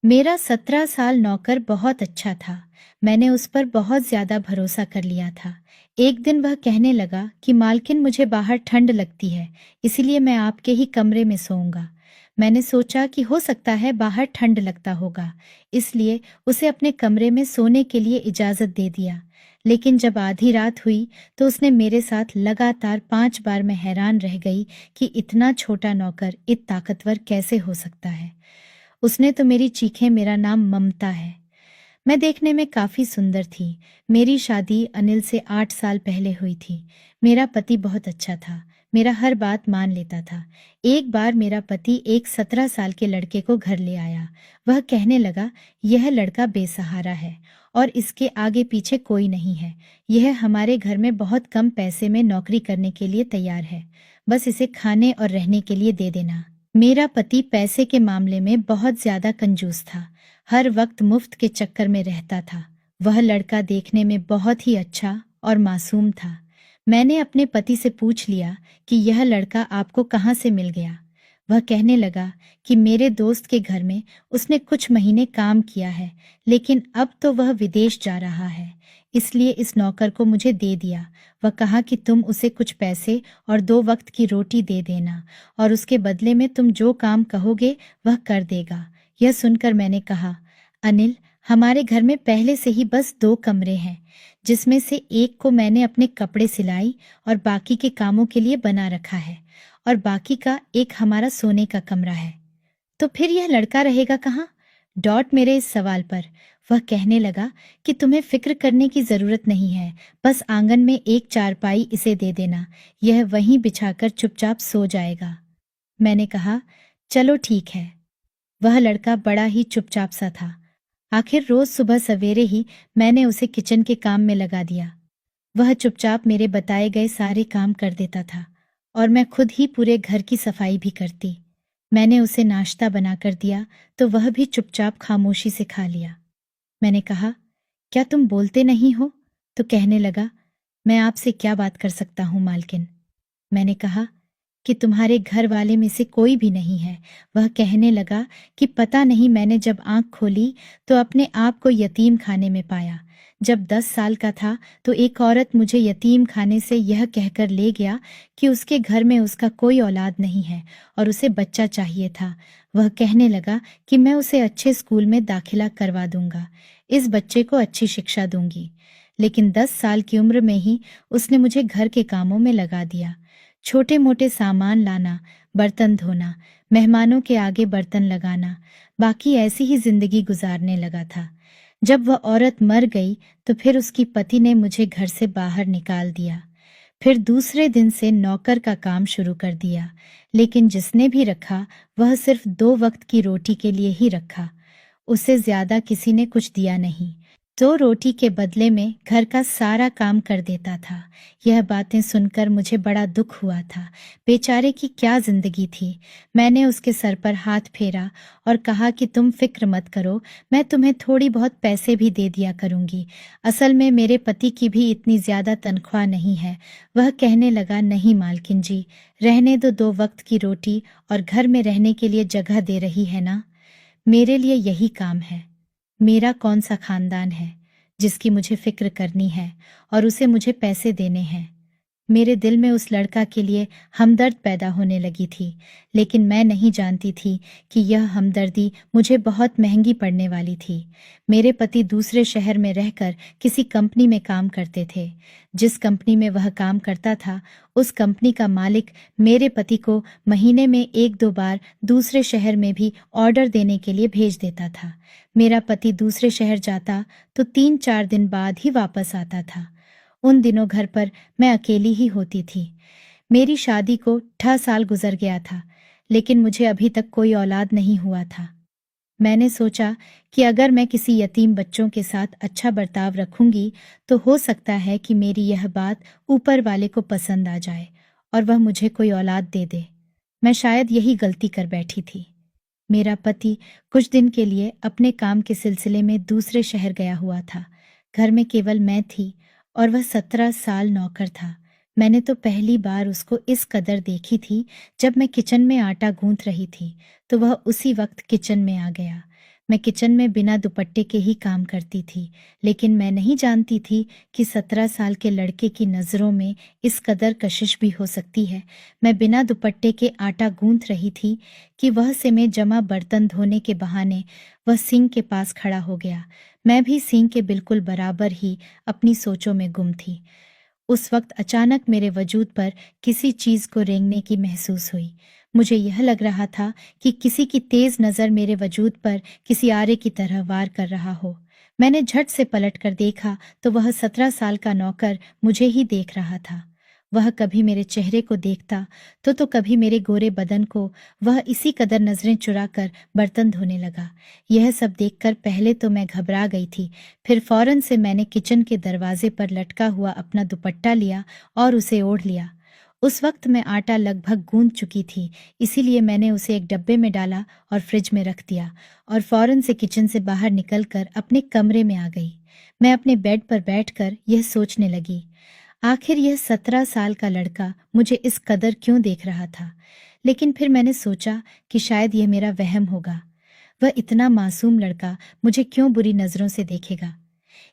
मेरा 17 साल नौकर बहुत अच्छा था। मैंने उस पर बहुत ज्यादा भरोसा कर लिया था। एक दिन वह कहने लगा कि मालकिन, मुझे बाहर ठंड लगती है, इसीलिए मैं आपके ही कमरे में सोऊंगा। मैंने सोचा कि हो सकता है बाहर ठंड लगता होगा, इसलिए उसे अपने कमरे में सोने के लिए इजाजत दे दिया। लेकिन जब आधी रात हुई तो उसने मेरे साथ लगातार 5 बार। मैं हैरान रह गई कि इतना छोटा नौकर इतना ताकतवर कैसे हो सकता है। उसने तो मेरी चीखें, मेरा नाम ममता है। मैं देखने में काफी सुंदर थी। मेरी शादी अनिल से 8 साल पहले हुई थी। मेरा पति बहुत अच्छा था, मेरा हर बात मान लेता था। एक बार मेरा पति एक 17 साल के लड़के को घर ले आया। वह कहने लगा, यह लड़का बेसहारा है और इसके आगे पीछे कोई नहीं है। यह हमारे घर में बहुत कम पैसे में नौकरी करने के लिए तैयार है, बस इसे खाने और रहने के लिए दे देना। मेरा पति पैसे के मामले में बहुत ज्यादा कंजूस था, हर वक्त मुफ्त के चक्कर में रहता था। वह लड़का देखने में बहुत ही अच्छा और मासूम था। मैंने अपने पति से पूछ लिया कि यह लड़का आपको कहाँ से मिल गया। वह कहने लगा कि मेरे दोस्त के घर में उसने कुछ महीने काम किया है, लेकिन अब तो वह विदेश जा रहा है, इसलिए इस नौकर को मुझे दे दिया। वह कहा कि तुम उसे कुछ पैसे और 2 वक्त की रोटी दे देना, और उसके बदले में तुम जो काम कहोगे वह कर देगा। यह सुनकर मैंने कहा, अनिल, हमारे घर में पहले से ही बस 2 कमरे हैं, जिसमें से एक को मैंने अपने कपड़े सिलाई और बाकी के कामों के लिए बना रखा है, और बाकी का एक हमारा सोने का कमरा है। तो फिर यह लड़का रहेगा कहाँ? डॉट मेरे इस सवाल पर वह कहने लगा कि तुम्हें फिक्र करने की जरूरत नहीं है, बस आंगन में एक चारपाई इसे दे देना, यह वहीं बिछाकर चुपचाप सो जाएगा। मैंने कहा, चलो ठीक है। वह लड़का बड़ा ही चुपचाप सा था। आखिर रोज सुबह सवेरे ही मैंने उसे किचन के काम में लगा दिया। वह चुपचाप मेरे बताए गए सारे काम कर देता था, और मैं खुद ही पूरे घर की सफाई भी करती। मैंने उसे नाश्ता बनाकर दिया तो वह भी चुपचाप खामोशी से खा लिया। मैंने कहा, क्या तुम बोलते नहीं हो? तो कहने लगा, मैं आपसे क्या बात कर सकता हूँ मालकिन। मैंने कहा कि तुम्हारे घर वाले में से कोई भी नहीं है। वह कहने लगा कि पता नहीं, मैंने जब आंख खोली तो अपने आप को यतीम खाने में पाया। जब 10 साल का था तो एक औरत मुझे यतीम खाने से यह कहकर ले गया कि उसके घर में उसका कोई औलाद नहीं है और उसे बच्चा चाहिए था। वह कहने लगा कि मैं उसे अच्छे स्कूल में दाखिला करवा दूंगा, इस बच्चे को अच्छी शिक्षा दूंगी। लेकिन 10 साल की उम्र में ही उसने मुझे घर के कामों में लगा दिया। छोटे मोटे सामान लाना, बर्तन धोना, मेहमानों के आगे बर्तन लगाना, बाकी ऐसी ही जिंदगी गुजारने लगा था। जब वह औरत मर गई तो फिर उसकी पति ने मुझे घर से बाहर निकाल दिया। फिर दूसरे दिन से नौकर का काम शुरू कर दिया, लेकिन जिसने भी रखा वह सिर्फ 2 वक्त की रोटी के लिए ही रखा। उससे ज्यादा किसी ने कुछ दिया नहीं। 2 रोटी के बदले में घर का सारा काम कर देता था। यह बातें सुनकर मुझे बड़ा दुख हुआ था। बेचारे की क्या जिंदगी थी। मैंने उसके सर पर हाथ फेरा और कहा कि तुम फिक्र मत करो, मैं तुम्हें थोड़ी बहुत पैसे भी दे दिया करूंगी। असल में मेरे पति की भी इतनी ज्यादा तनख्वाह नहीं है। वह कहने लगा, नहीं मालकिन जी, रहने दो, 2 वक्त की रोटी और घर में रहने के लिए जगह दे रही है ना। मेरे लिए यही काम है। मेरा कौन सा खानदान है जिसकी मुझे फिक्र करनी है और उसे मुझे पैसे देने हैं। मेरे दिल में उस लड़का के लिए हमदर्द पैदा होने लगी थी, लेकिन मैं नहीं जानती थी कि यह हमदर्दी मुझे बहुत महंगी पड़ने वाली थी। मेरे पति दूसरे शहर में रहकर किसी कंपनी में काम करते थे। जिस कंपनी में वह काम करता था, उस कंपनी का मालिक मेरे पति को महीने में 1-2 बार दूसरे शहर में भी ऑर्डर देने के लिए भेज देता था। मेरा पति दूसरे शहर जाता तो 3-4 दिन बाद ही वापस आता था। उन दिनों घर पर मैं अकेली ही होती थी। मेरी शादी को 6 साल गुजर गया था, लेकिन मुझे अभी तक कोई औलाद नहीं हुआ था। मैंने सोचा कि अगर मैं किसी यतीम बच्चों के साथ अच्छा बर्ताव रखूंगी तो हो सकता है कि मेरी यह बात ऊपर वाले को पसंद आ जाए और वह मुझे कोई औलाद दे दे। मैं शायद यही गलती कर बैठी थी। मेरा पति कुछ दिन के लिए अपने काम के सिलसिले में दूसरे शहर गया हुआ था। घर में केवल मैं थी और वह 17 साल नौकर था। मैंने तो पहली बार उसको इस कदर देखी थी जब मैं किचन में आटा गूंथ रही थी, तो वह उसी वक्त किचन में आ गया। मैं किचन में बिना दुपट्टे के ही काम करती थी, लेकिन मैं नहीं जानती थी कि 17 साल के लड़के की नज़रों में इस कदर कशिश भी हो सकती है। मैं बिना दुपट्टे के आटा गूंथ रही थी कि वह से में जमा बर्तन धोने के बहाने वह सिंक के पास खड़ा हो गया। मैं भी सिंक के बिल्कुल बराबर ही अपनी सोचों में गुम थी। उस वक्त अचानक मेरे वजूद पर किसी चीज को रेंगने की महसूस हुई। मुझे यह लग रहा था कि किसी की तेज नजर मेरे वजूद पर किसी आरे की तरह वार कर रहा हो। मैंने झट से पलट कर देखा तो वह 17 साल का नौकर मुझे ही देख रहा था। वह कभी मेरे चेहरे को देखता तो कभी मेरे गोरे बदन को। वह इसी कदर नजरें चुराकर बर्तन धोने लगा। यह सब देखकर पहले तो मैं घबरा गई थी, फिर फौरन से मैंने किचन के दरवाजे पर लटका हुआ अपना दुपट्टा लिया और उसे ओढ़ लिया। उस वक्त मैं आटा लगभग गूंथ चुकी थी, इसीलिए मैंने उसे एक डब्बे में डाला और फ्रिज में रख दिया और फौरन से किचन से बाहर निकलकर अपने कमरे में आ गई। मैं अपने बेड पर बैठकर यह सोचने लगी, आखिर यह 17 साल का लड़का मुझे इस कदर क्यों देख रहा था। लेकिन फिर मैंने सोचा कि शायद यह मेरा वहम होगा। वह इतना मासूम लड़का मुझे क्यों बुरी नजरों से देखेगा।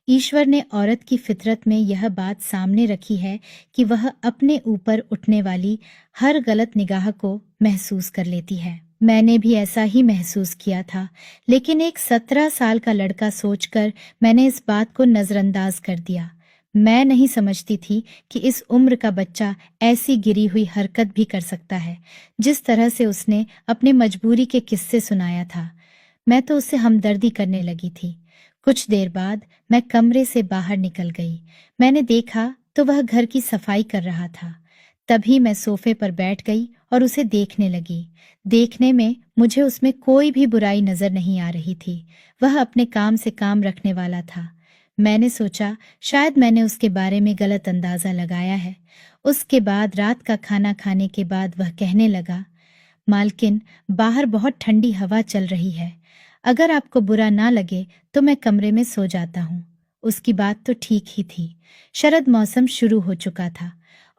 ईश्वर ने औरत की फितरत में यह बात सामने रखी है कि वह अपने ऊपर उठने वाली हर गलत निगाह को महसूस कर लेती है। मैंने भी ऐसा ही महसूस किया था, लेकिन एक 17 साल का लड़का सोचकर मैंने इस बात को नजरअंदाज कर दिया। मैं नहीं समझती थी कि इस उम्र का बच्चा ऐसी गिरी हुई हरकत भी कर सकता है, जिस तरह से उसने अपने मजबूरी के किस्से सुनाया था। मैं तो उससे हमदर्दी करने लगी थी। कुछ देर बाद मैं कमरे से बाहर निकल गई। मैंने देखा तो वह घर की सफाई कर रहा था। तभी मैं सोफे पर बैठ गई और उसे देखने लगी। देखने में मुझे उसमें कोई भी बुराई नजर नहीं आ रही थी। वह अपने काम से काम रखने वाला था। मैंने सोचा शायद मैंने उसके बारे में गलत अंदाजा लगाया है। उसके बाद रात का खाना खाने के बाद वह कहने लगा, मालकिन, बाहर बहुत ठंडी हवा चल रही है। अगर आपको बुरा ना लगे तो मैं कमरे में सो जाता हूँ। उसकी बात तो ठीक ही थी। शरद मौसम शुरू हो चुका था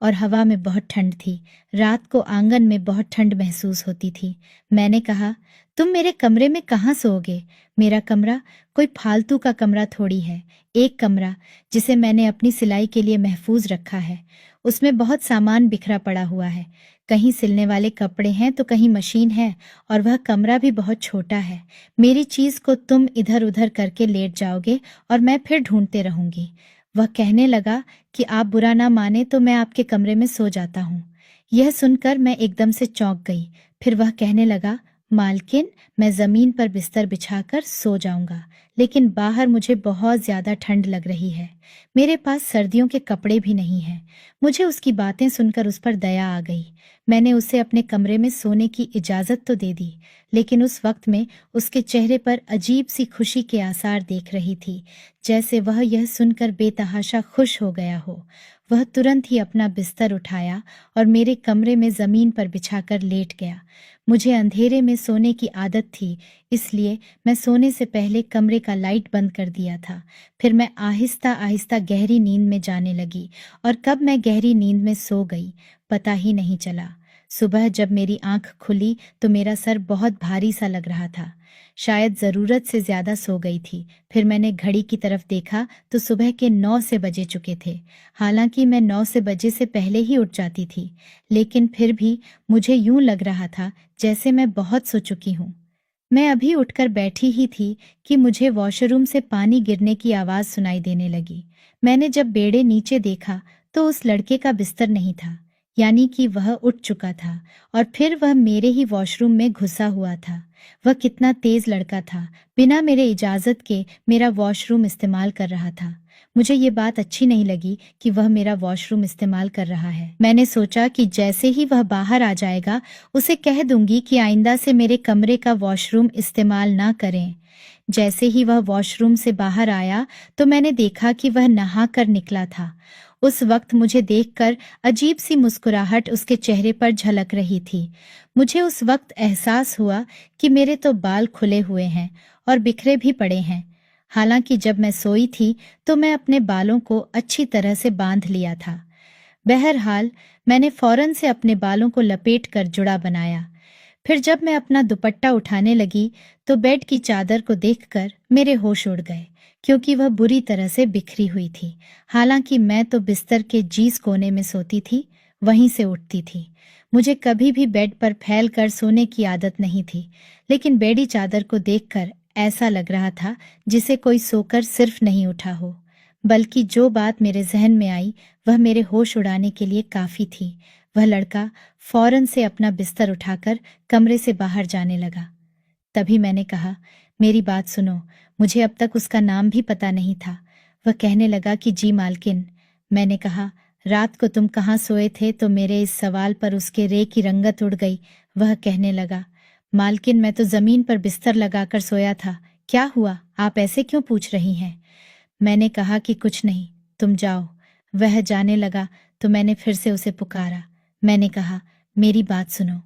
और हवा में बहुत ठंड थी। रात को आंगन में बहुत ठंड महसूस होती थी। मैंने कहा, तुम मेरे कमरे में कहाँ सोओगे? मेरा कमरा कोई फालतू का कमरा थोड़ी है। एक कमरा जिसे मैंने अपनी सिलाई के लिए महफूज रखा है। उसमें बहुत सामान बिखरा पड़ा हुआ है। कहीं सिलने वाले कपड़े हैं तो कहीं मशीन है, और वह कमरा भी बहुत छोटा है। मेरी चीज को तुम इधर उधर करके लेट जाओगे और मैं फिर ढूंढते रहूंगी। वह कहने लगा कि आप बुरा ना माने तो मैं आपके कमरे में सो जाता हूँ। यह सुनकर मैं एकदम से चौंक गई। फिर वह कहने लगा, मालकिन, मैं जमीन पर बिस्तर बिछाकर सो जाऊंगा, लेकिन बाहर मुझे बहुत ज्यादा ठंड लग रही है। मेरे पास सर्दियों के कपड़े भी नहीं हैं। मुझे उसकी बातें सुनकर उस पर दया आ गई। मैंने उसे अपने कमरे में सोने की इजाजत तो दे दी, लेकिन उस वक्त में उसके चेहरे पर अजीब सी खुशी के आसार देख रही थी, जैसे वह यह सुनकर बेतहाशा खुश हो गया हो। वह तुरंत ही अपना बिस्तर उठाया और मेरे कमरे में जमीन पर बिछाकर लेट गया। मुझे अंधेरे में सोने की आदत थी, इसलिए मैं सोने से पहले कमरे का लाइट बंद कर दिया था। फिर मैं आहिस्ता आहिस्ता गहरी नींद में जाने लगी, और कब मैं गहरी नींद में सो गई पता ही नहीं चला। सुबह जब मेरी आंख खुली तो मेरा सर बहुत भारी सा लग रहा था। शायद जरूरत से ज्यादा सो गई थी। फिर मैंने घड़ी की तरफ देखा तो सुबह के 9 से बजे चुके थे। हालांकि मैं 9 से बजे से पहले ही उठ जाती थी, लेकिन फिर भी मुझे यूं लग रहा था जैसे मैं बहुत सो चुकी हूँ। मैं अभी उठकर बैठी ही थी कि मुझे वॉशरूम से पानी गिरने की आवाज सुनाई देने लगी। मैंने जब बेड़े नीचे देखा तो उस लड़के का बिस्तर नहीं था, यानी कि वह उठ चुका था और फिर वह मेरे ही वॉशरूम में घुसा हुआ था। वह कितना तेज लड़का था, बिना मेरे इजाजत के मेरा वॉशरूम इस्तेमाल कर रहा था। मुझे ये बात अच्छी नहीं लगी कि वह मेरा वॉशरूम इस्तेमाल कर रहा है। मैंने सोचा कि जैसे ही वह बाहर आ जाएगा उसे कह दूंगी कि आइंदा से मेरे कमरे का वॉशरूम इस्तेमाल ना करें। जैसे ही वह वॉशरूम से बाहर आया तो मैंने देखा कि वह नहा कर निकला था। उस वक्त मुझे देखकर अजीब सी मुस्कुराहट उसके चेहरे पर झलक रही थी। मुझे उस वक्त एहसास हुआ कि मेरे तो बाल खुले हुए हैं और बिखरे भी पड़े हैं। हालांकि जब मैं सोई थी तो मैं अपने बालों को अच्छी तरह से बांध लिया था। बहरहाल मैंने फौरन से अपने बालों को लपेट कर जुड़ा बनाया। फिर जब मैं अपना दुपट्टा उठाने लगी तो बेड की चादर को देखकर मेरे होश उड़ गए, क्योंकि वह बुरी तरह से बिखरी हुई थी। हालांकि मैं तो बिस्तर के जिस कोने में सोती थी वहीं से उठती थी। मुझे कभी भी बेड पर फैल कर सोने की आदत नहीं थी, लेकिन बेडी चादर को देखकर ऐसा लग रहा था जिसे कोई सोकर सिर्फ नहीं उठा हो। बल्कि जो बात मेरे जहन में आई वह मेरे होश उड़ाने के लिए काफी थी। वह लड़का फौरन से अपना बिस्तर उठाकर कमरे से बाहर जाने लगा। तभी मैंने कहा, मेरी बात सुनो, मुझे अब तक उसका नाम भी पता नहीं था। वह कहने लगा कि जी मालकिन। मैंने कहा, रात को तुम कहाँ सोए थे? तो मेरे इस सवाल पर उसके रे की रंगत उड़ गई। वह कहने लगा, मालकिन मैं तो जमीन पर बिस्तर लगाकर सोया था। क्या हुआ, आप ऐसे क्यों पूछ रही हैं? मैंने कहा कि कुछ नहीं, तुम जाओ। वह जाने लगा तो मैंने फिर से उसे पुकारा। मैंने कहा, मेरी बात सुनो।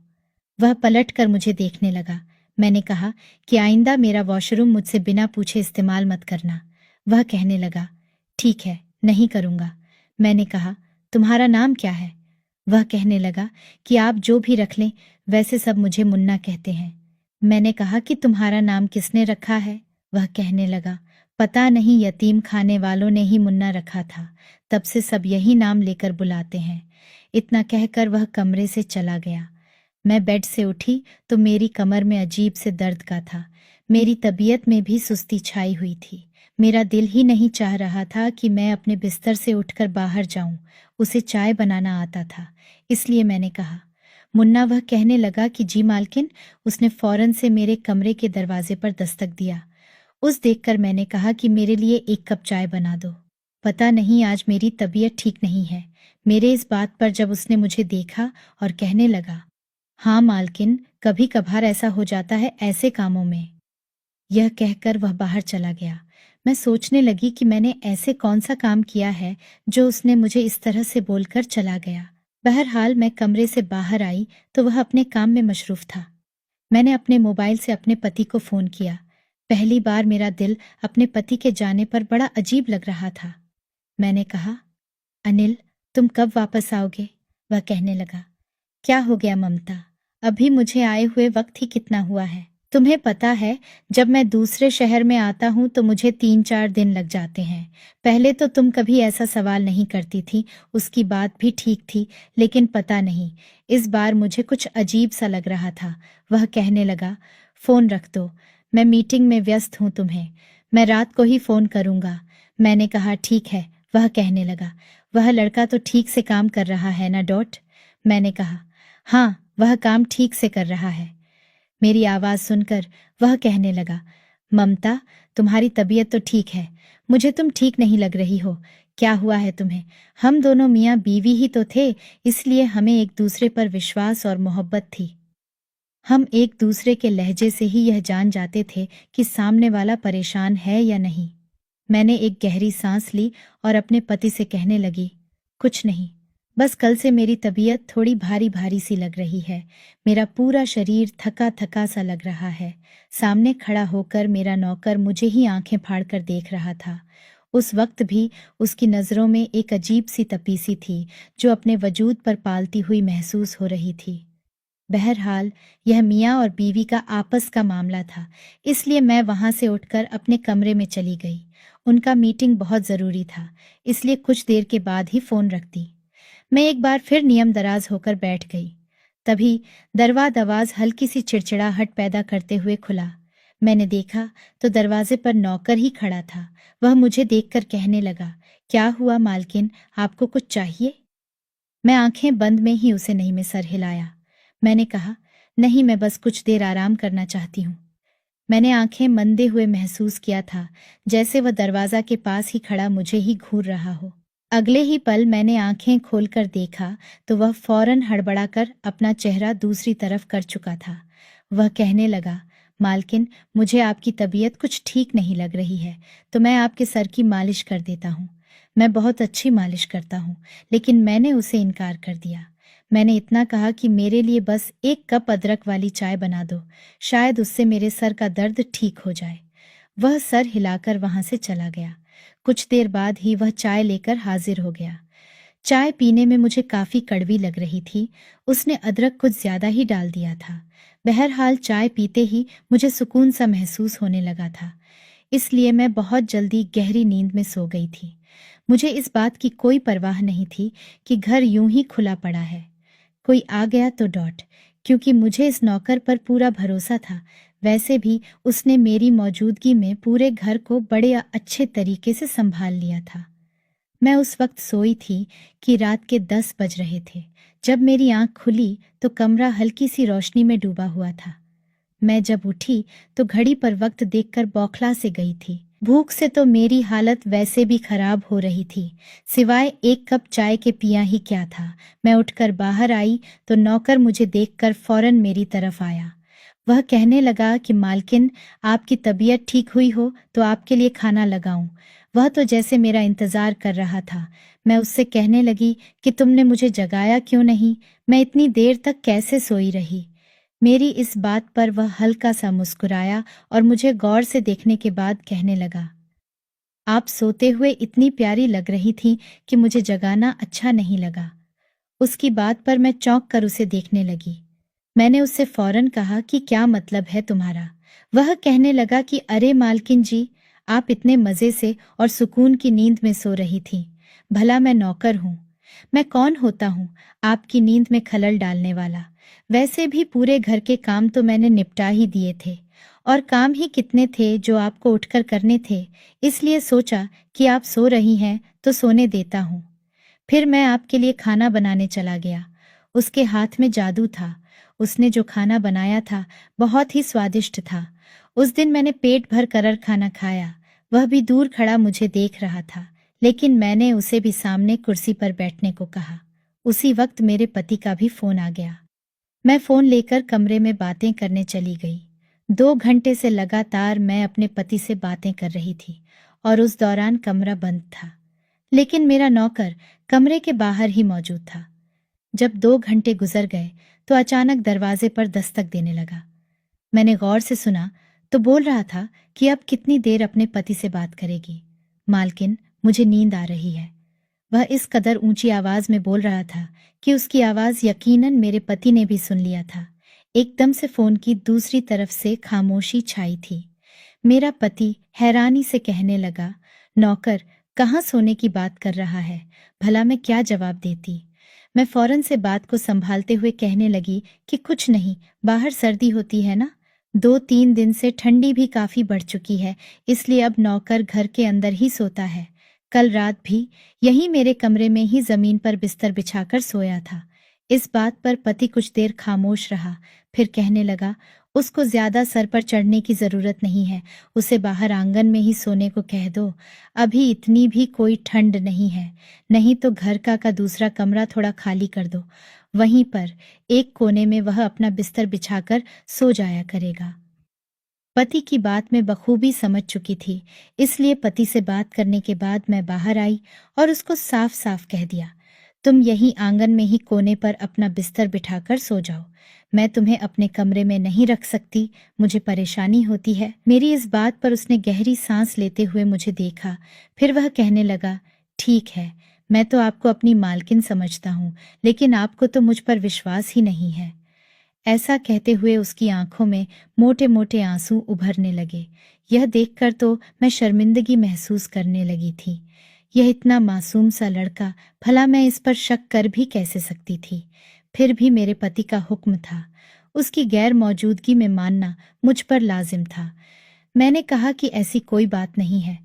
वह पलट कर मुझे देखने लगा। मैंने कहा कि आइंदा मेरा वॉशरूम मुझसे बिना पूछे इस्तेमाल मत करना। वह कहने लगा, ठीक है, नहीं करूंगा। मैंने कहा, तुम्हारा नाम क्या है? वह कहने लगा कि आप जो भी रख लें, वैसे सब मुझे मुन्ना कहते हैं। मैंने कहा कि तुम्हारा नाम किसने रखा है? वह कहने लगा, पता नहीं, यतीम खाने वालों ने ही मुन्ना रखा था, तब से सब यही नाम लेकर बुलाते हैं। इतना कहकर वह कमरे से चला गया। मैं बेड से उठी तो मेरी कमर में अजीब से दर्द का था। मेरी तबीयत में भी सुस्ती छाई हुई थी। मेरा दिल ही नहीं चाह रहा था कि मैं अपने बिस्तर से उठकर बाहर जाऊं। उसे चाय बनाना आता था, इसलिए मैंने कहा, मुन्ना। वह कहने लगा कि जी मालकिन। उसने फौरन से मेरे कमरे के दरवाजे पर दस्तक दिया। उस देखकर मैंने कहा कि मेरे लिए एक कप चाय बना दो। पता नहीं, आज मेरी तबीयत ठीक नहीं है। मेरे इस बात पर जब उसने मुझे देखा और कहने लगा, हाँ मालकिन, कभी कभार ऐसा हो जाता है ऐसे कामों में। यह कहकर वह बाहर चला गया। मैं सोचने लगी कि मैंने ऐसे कौन सा काम किया है जो उसने मुझे इस तरह से बोलकर चला गया। बहरहाल मैं कमरे से बाहर आई तो वह अपने काम में मशरूफ था। मैंने अपने मोबाइल से अपने पति को फोन किया। पहली बार मेरा दिल अपने पति के जाने पर बड़ा अजीब लग रहा था। मैंने कहा, अनिल, तुम कब वापस आओगे? वह कहने लगा, क्या हो गया ममता? अभी मुझे आए हुए वक्त ही कितना हुआ है। तुम्हें पता है, जब मैं दूसरे शहर में आता हूँ तो मुझे 3-4 दिन लग जाते हैं। पहले तो तुम कभी ऐसा सवाल नहीं करती थी, उसकी बात भी ठीक थी, लेकिन पता नहीं, इस बार मुझे कुछ अजीब सा लग रहा था। वह कहने लगा, फोन रख दो, मैं मीटिंग में व्यस्त हूँ, तुम्हें मैं रात को ही फोन करूंगा। मैंने कहा, ठीक है। वह कहने लगा, वह लड़का तो ठीक से काम कर रहा है ना डॉट? मैंने कहा, हाँ, वह काम ठीक से कर रहा है। मेरी आवाज सुनकर वह कहने लगा, ममता, तुम्हारी तबीयत तो ठीक है, मुझे तुम ठीक नहीं लग रही हो। क्या हुआ है तुम्हें? हम दोनों मियाँ बीवी ही तो थे, इसलिए हमें एक दूसरे पर विश्वास और मोहब्बत थी। हम एक दूसरे के लहजे से ही यह जान जाते थे कि सामने वाला परेशान है या नहीं। मैंने एक गहरी सांस ली और अपने पति से कहने लगी, कुछ नहीं, बस कल से मेरी तबीयत थोड़ी भारी भारी सी लग रही है। मेरा पूरा शरीर थका थका सा लग रहा है। सामने खड़ा होकर मेरा नौकर मुझे ही आंखें फाड़कर देख रहा था। उस वक्त भी उसकी नज़रों में एक अजीब सी तपीसी थी जो अपने वजूद पर पालती हुई महसूस हो रही थी। बहरहाल यह मियाँ और बीवी का आपस का मामला था, इसलिए मैं वहां से उठकर अपने कमरे में चली गई। उनका मीटिंग बहुत ज़रूरी था, इसलिए कुछ देर के बाद ही फ़ोन रख दी। मैं एक बार फिर नियम दराज होकर बैठ गई। तभी दरवाज़ हल्की सी चिड़चिड़ाहट पैदा करते हुए खुला। मैंने देखा तो दरवाजे पर नौकर ही खड़ा था। वह मुझे देखकर कहने लगा, क्या हुआ मालकिन, आपको कुछ चाहिए? मैं आंखें बंद में ही उसे नहीं में सर हिलाया। मैंने कहा, नहीं, मैं बस कुछ देर आराम करना चाहती हूँ। मैंने आंखें मंदे हुए महसूस किया था, जैसे वह दरवाजा के पास ही खड़ा मुझे ही घूर रहा हो। अगले ही पल मैंने आंखें खोलकर देखा तो वह फौरन हड़बड़ाकर अपना चेहरा दूसरी तरफ कर चुका था। वह कहने लगा, मालकिन, मुझे आपकी तबीयत कुछ ठीक नहीं लग रही है, तो मैं आपके सर की मालिश कर देता हूँ। मैं बहुत अच्छी मालिश करता हूँ, लेकिन मैंने उसे इनकार कर दिया। मैंने इतना कहा कि मेरे लिए बस एक कप अदरक वाली चाय बना दो, शायद उससे मेरे सर का दर्द ठीक हो जाए। वह सर हिलाकर वहां से चला गया। कुछ देर बाद ही वह चाय लेकर हाजिर हो गया। चाय पीने में मुझे काफ़ी कड़वी लग रही थी। उसने अदरक कुछ ज़्यादा ही डाल दिया था। बहरहाल चाय पीते ही मुझे सुकून सा महसूस होने लगा था, इसलिए मैं बहुत जल्दी गहरी नींद में सो गई थी। मुझे इस बात की कोई परवाह नहीं थी कि घर यूं ही खुला पड़ा है। कोई आ गया तो डॉट, क्योंकि मुझे इस नौकर पर पूरा भरोसा था। वैसे भी उसने मेरी मौजूदगी में पूरे घर को बड़े अच्छे तरीके से संभाल लिया था। मैं उस वक्त सोई थी कि रात के 10 बज रहे थे। जब मेरी आंख खुली तो कमरा हल्की सी रोशनी में डूबा हुआ था। मैं जब उठी तो घड़ी पर वक्त देखकर बौखला से गई थी। भूख से तो मेरी हालत वैसे भी खराब हो रही थी, सिवाय एक कप चाय के पिया ही क्या था। मैं उठकर बाहर आई तो नौकर मुझे देखकर फौरन मेरी तरफ आया। वह कहने लगा कि मालकिन, आपकी तबीयत ठीक हुई हो तो आपके लिए खाना लगाऊं। वह तो जैसे मेरा इंतजार कर रहा था। मैं उससे कहने लगी कि तुमने मुझे जगाया क्यों नहीं, मैं इतनी देर तक कैसे सोई रही। मेरी इस बात पर वह हल्का सा मुस्कुराया और मुझे गौर से देखने के बाद कहने लगा, आप सोते हुए इतनी प्यारी लग रही थी कि मुझे जगाना अच्छा नहीं लगा। उसकी बात पर मैं चौंक कर उसे देखने लगी। मैंने उससे फौरन कहा कि क्या मतलब है तुम्हारा। वह कहने लगा कि अरे मालकिन जी, आप इतने मजे से और सुकून की नींद में सो रही थी। भला मैं नौकर हूं, मैं कौन होता हूं आपकी नींद में खलल डालने वाला। वैसे भी पूरे घर के काम तो मैंने निपटा ही दिए थे, और काम ही कितने थे जो आपको उठकर करने थे। इसलिए सोचा कि आप सो रही हैं तो सोने देता हूं। फिर मैं आपके लिए खाना बनाने चला गया। उसके हाथ में जादू था। उसने जो खाना बनाया था बहुत ही स्वादिष्ट था। उस दिन मैंने पेट भर कर खाना खाया। वह भी दूर खड़ा मुझे देख रहा था, लेकिन मैंने उसे भी सामने कुर्सी पर बैठने को कहा। उसी वक्त मेरे पति का भी फोन आ गया। मैं फोन लेकर कमरे में बातें करने चली गई। 2 घंटे से लगातार मैं अपने पति से बातें कर रही थी और उस दौरान कमरा बंद था, लेकिन मेरा नौकर कमरे के बाहर ही मौजूद था। जब 2 घंटे गुजर गए तो अचानक दरवाजे पर दस्तक देने लगा। मैंने गौर से सुना तो बोल रहा था कि अब कितनी देर अपने पति से बात करेगी। मालकिन, मुझे नींद आ रही है। वह इस कदर ऊंची आवाज में बोल रहा था कि उसकी आवाज यकीनन मेरे पति ने भी सुन लिया था। एकदम से फोन की दूसरी तरफ से खामोशी छाई थी। मेरा पति हैरानी से कहने लगा, नौकर कहाँ सोने की बात कर रहा है, भला मैं क्या जवाब देती। मैं फौरन से बात को संभालते हुए कहने लगी कि कुछ नहीं, बाहर सर्दी होती है ना, 2-3 दिन से ठंडी भी काफी बढ़ चुकी है, इसलिए अब नौकर घर के अंदर ही सोता है। कल रात भी यही मेरे कमरे में ही जमीन पर बिस्तर बिछाकर सोया था। इस बात पर पति कुछ देर खामोश रहा, फिर कहने लगा, उसको ज्यादा सर पर चढ़ने की जरूरत नहीं है, उसे बाहर आंगन में ही सोने को कह दो। अभी इतनी भी कोई ठंड नहीं है, नहीं तो घर का दूसरा कमरा थोड़ा खाली कर दो, वहीं पर एक कोने में वह अपना बिस्तर बिछाकर सो जाया करेगा। पति की बात मैं बखूबी समझ चुकी थी, इसलिए पति से बात करने के बाद मैं बाहर आई और उसको साफ साफ कह दिया, तुम यहीं आंगन में ही कोने पर अपना बिस्तर बिठाकर सो जाओ। मैं तुम्हें अपने कमरे में नहीं रख सकती, मुझे परेशानी होती है। मेरी इस बात पर उसने गहरी सांस लेते हुए मुझे देखा। फिर वह कहने लगा, ठीक है, मैं तो आपको अपनी मालकिन समझता हूँ, लेकिन आपको तो मुझ पर विश्वास ही नहीं है। ऐसा कहते हुए उसकी आंखों में मोटे मोटे आंसू उभरने लगे। यह देखकर तो मैं शर्मिंदगी महसूस करने लगी थी। यह इतना मासूम सा लड़का, भला मैं इस पर शक कर भी कैसे सकती थी। फिर भी मेरे पति का हुक्म था, उसकी गैर मौजूदगी में मानना मुझ पर लाजिम था। मैंने कहा कि ऐसी कोई बात नहीं है,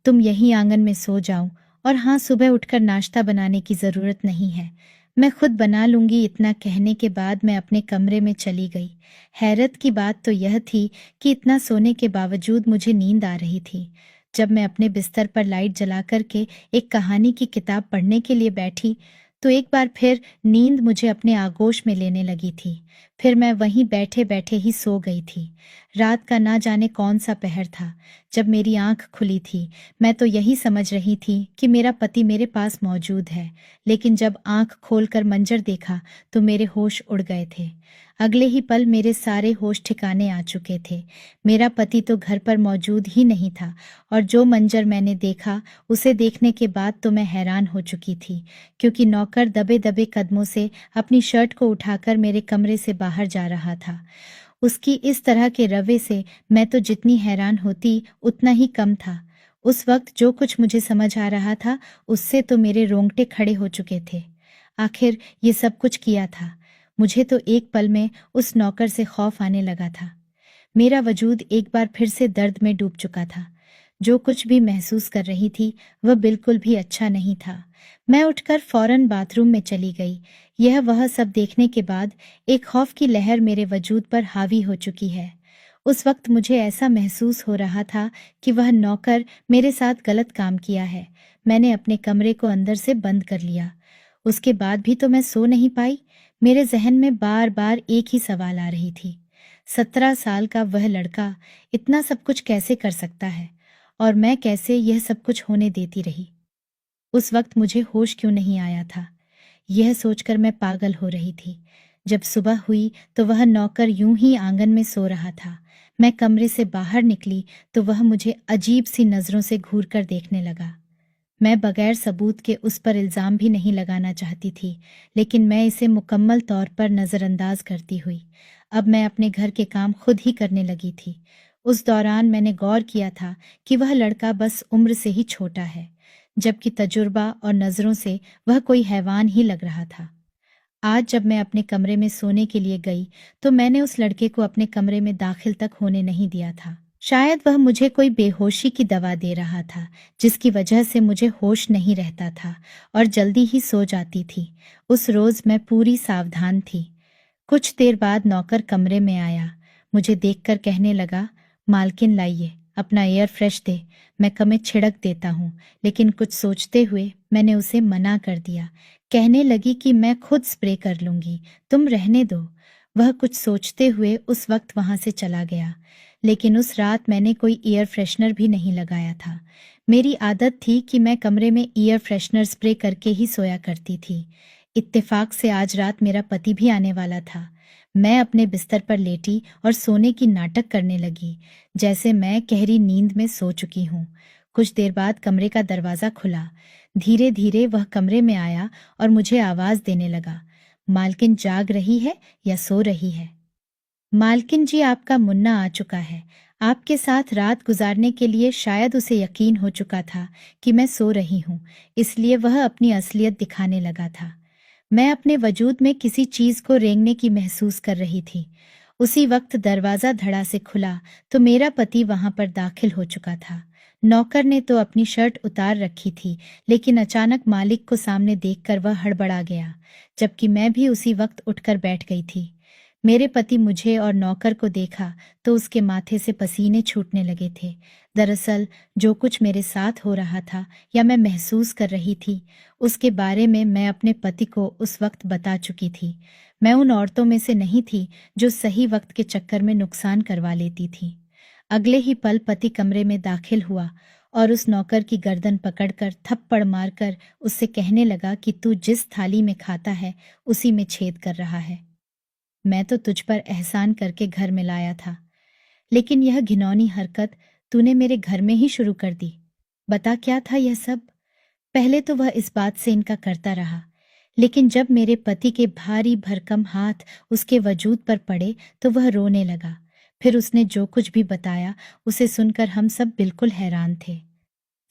तुम यहीं आंगन में सो जाओ, और हाँ, सुबह उठकर नाश्ता बनाने की जरूरत नहीं है, मैं खुद बना लूंगी। इतना कहने के बाद मैं अपने कमरे में चली गई। हैरत की बात तो यह थी कि इतना सोने के बावजूद मुझे नींद आ रही थी। जब मैं अपने बिस्तर पर लाइट जला करके एक कहानी की किताब पढ़ने के लिए बैठी तो एक बार फिर नींद मुझे अपने आगोश में लेने लगी थी। फिर मैं वहीं बैठे बैठे ही सो गई थी। रात का ना जाने कौन सा पहर था। जब मेरी आंख खुली थी मैं तो यही समझ रही थी कि मेरा पति मेरे पास मौजूद है, लेकिन जब आंख खोलकर मंजर देखा तो मेरे होश उड़ गए थे। अगले ही पल मेरे सारे होश ठिकाने आ चुके थे। मेरा पति तो घर पर मौजूद ही नहीं था और जो मंजर मैंने देखा उसे देखने के बाद तो मैं हैरान हो चुकी थी, क्योंकि नौकर दबे दबे कदमों से अपनी शर्ट को उठाकर मेरे कमरे से बाहर जा रहा था। उसकी इस तरह के रवैये से मैं तो जितनी हैरान होती उतना ही कम था। उस वक्त जो कुछ मुझे समझ आ रहा था उससे तो मेरे रोंगटे खड़े हो चुके थे। आखिर ये सब कुछ किया था। मुझे तो एक पल में उस नौकर से खौफ आने लगा था। मेरा वजूद एक बार फिर से दर्द में डूब चुका था। जो कुछ भी महसूस कर रही थी वह बिल्कुल भी अच्छा नहीं था। मैं उठकर फौरन बाथरूम में चली गई। वह सब देखने के बाद एक खौफ की लहर मेरे वजूद पर हावी हो चुकी है। उस वक्त मुझे ऐसा महसूस हो रहा था कि वह नौकर मेरे साथ गलत काम किया है। मैंने अपने कमरे को अंदर से बंद कर लिया। उसके बाद भी तो मैं सो नहीं पाई। मेरे जहन में बार बार एक ही सवाल आ रही थी, 17 साल का वह लड़का इतना सब कुछ कैसे कर सकता है और मैं कैसे यह सब कुछ होने देती रही। उस वक्त मुझे होश क्यों नहीं आया था, यह सोचकर मैं पागल हो रही थी। जब सुबह हुई तो वह नौकर यूं ही आंगन में सो रहा था। मैं कमरे से बाहर निकली तो वह मुझे अजीब सी नजरों से घूर कर देखने लगा। मैं बगैर सबूत के उस पर इल्ज़ाम भी नहीं लगाना चाहती थी, लेकिन मैं इसे मुकम्मल तौर पर नज़रअंदाज करती हुई अब मैं अपने घर के काम खुद ही करने लगी थी। उस दौरान मैंने गौर किया था कि वह लड़का बस उम्र से ही छोटा है, जबकि तजुर्बा और नज़रों से वह कोई हैवान ही लग रहा था। आज जब मैं अपने कमरे में सोने के लिए गई तो मैंने उस लड़के को अपने कमरे में दाखिल तक होने नहीं दिया था। शायद वह मुझे कोई बेहोशी की दवा दे रहा था, जिसकी वजह से मुझे होश नहीं रहता था और जल्दी ही सो जाती थी। उस रोज मैं पूरी सावधान थी। कुछ देर बाद नौकर कमरे में आया। मुझे देखकर कहने लगा, मालकिन लाइए, अपना एयर फ्रेश दे, मैं कमरे छिड़क देता हूँ। लेकिन कुछ सोचते हुए मैंने उसे मना कर दिया। कहने लगी कि मैं खुद स्प्रे कर लूंगी, तुम रहने दो। वह कुछ सोचते हुए उस वक्त वहां से चला गया। लेकिन उस रात मैंने कोई एयर फ्रेशनर भी नहीं लगाया था। मेरी आदत थी कि मैं कमरे में एयर फ्रेशनर स्प्रे करके ही सोया करती थी। इत्तेफाक से आज रात मेरा पति भी आने वाला था। मैं अपने बिस्तर पर लेटी और सोने की नाटक करने लगी, जैसे मैं गहरी नींद में सो चुकी हूँ। कुछ देर बाद कमरे का दरवाजा खुला। धीरे धीरे वह कमरे में आया और मुझे आवाज देने लगा, मालकिन जाग रही है या सो रही है? मालकिन जी, आपका मुन्ना आ चुका है। आपके साथ रात गुजारने के लिए शायद उसे यकीन हो चुका था कि मैं सो रही हूँ, इसलिए वह अपनी असलियत दिखाने लगा था। मैं अपने वजूद में किसी चीज को रेंगने की महसूस कर रही थी। उसी वक्त दरवाजा धड़ा से खुला तो मेरा पति वहां पर दाखिल हो चुका था। नौकर ने तो अपनी शर्ट उतार रखी थी, लेकिन अचानक मालिक को सामने देखकर वह हड़बड़ा गया, जबकि मैं भी उसी वक्त उठकर बैठ गई थी। मेरे पति मुझे और नौकर को देखा तो उसके माथे से पसीने छूटने लगे थे। दरअसल जो कुछ मेरे साथ हो रहा था या मैं महसूस कर रही थी, उसके बारे में मैं अपने पति को उस वक्त बता चुकी थी। मैं उन औरतों में से नहीं थी जो सही वक्त के चक्कर में नुकसान करवा लेती थी। अगले ही पल पति कमरे में दाखिल हुआ और उस नौकर की गर्दन पकड़कर थप्पड़ मारकर उससे कहने लगा कि तू जिस थाली में खाता है उसी में छेद कर रहा है। मैं तो तुझ पर एहसान करके घर में लाया था, लेकिन यह घिनौनी हरकत तूने मेरे घर में ही शुरू कर दी। बता क्या था यह सब? पहले तो वह इस बात से इनका करता रहा, लेकिन जब मेरे पति के भारी भरकम हाथ उसके वजूद पर पड़े तो वह रोने लगा। फिर उसने जो कुछ भी बताया उसे सुनकर हम सब बिल्कुल हैरान थे।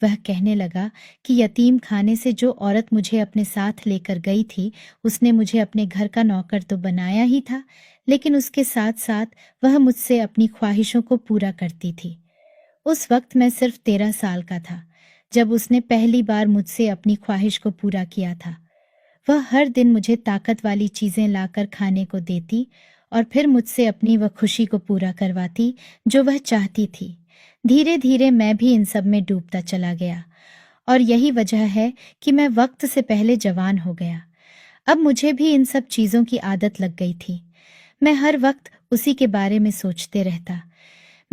वह कहने लगा कि यतीम खाने से जो औरत मुझे अपने साथ लेकर गई थी, उसने मुझे अपने घर का नौकर तो बनाया ही था, लेकिन उसके साथ साथ वह मुझसे अपनी ख्वाहिशों को पूरा करती थी। उस वक्त मैं सिर्फ 13 साल का था जब उसने पहली बार मुझसे अपनी ख्वाहिश को पूरा किया था। वह हर दिन मुझे ताकत वाली चीजें लाकर खाने को देती और फिर मुझसे अपनी वह खुशी को पूरा करवाती जो वह चाहती थी। धीरे धीरे मैं भी इन सब में डूबता चला गया और यही वजह है कि मैं वक्त से पहले जवान हो गया। अब मुझे भी इन सब चीजों की आदत लग गई थी। मैं हर वक्त उसी के बारे में सोचते रहता।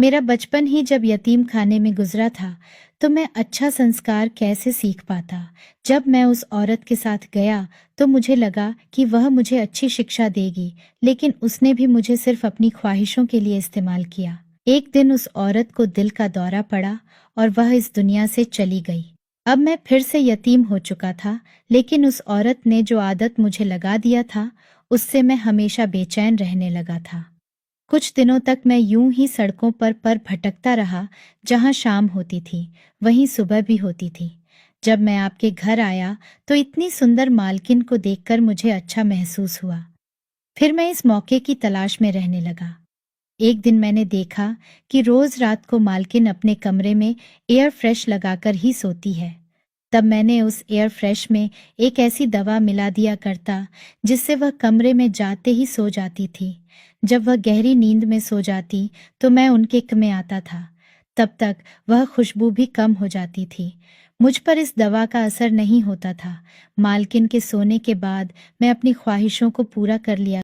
मेरा बचपन ही जब यतीम खाने में गुजरा था, तो मैं अच्छा संस्कार कैसे सीख पाता। जब मैं उस औरत के साथ गया, तो मुझे लगा कि वह मुझे अच्छी शिक्षा देगी, लेकिन उसने भी मुझे सिर्फ अपनी ख्वाहिशों के लिए इस्तेमाल किया। एक दिन उस औरत को दिल का दौरा पड़ा और वह इस दुनिया से चली गई। अब मैं फिर से यतीम हो चुका था, लेकिन उस औरत ने जो आदत मुझे लगा दिया था, उससे मैं हमेशा बेचैन रहने लगा था। कुछ दिनों तक मैं यूं ही सड़कों पर भटकता रहा। जहां शाम होती थी, वहीं सुबह भी होती थी। जब मैं आपके घर आया, तो इतनी सुंदर मालकिन को देखकर मुझे अच्छा महसूस हुआ। फिर मैं इस मौके की तलाश में रहने लगा। एक दिन मैंने देखा कि रोज रात को मालकिन अपने कमरे में एयर फ्रेश लगाकर ही सोती है। तब मैंने उस एयर फ्रेश में एक ऐसी दवा मिला दिया करता, जिससे वह कमरे में जाते ही सो जाती थी। जब वह गहरी नींद में सो जाती, तो मैं उनके में आता था। तब तक वह खुशबू भी कम हो जाती थी। मुझ पर इस दवा का असर नहीं होता था। मालकिन के सोने के बाद मैं अपनी ख्वाहिशों को पूरा कर लिया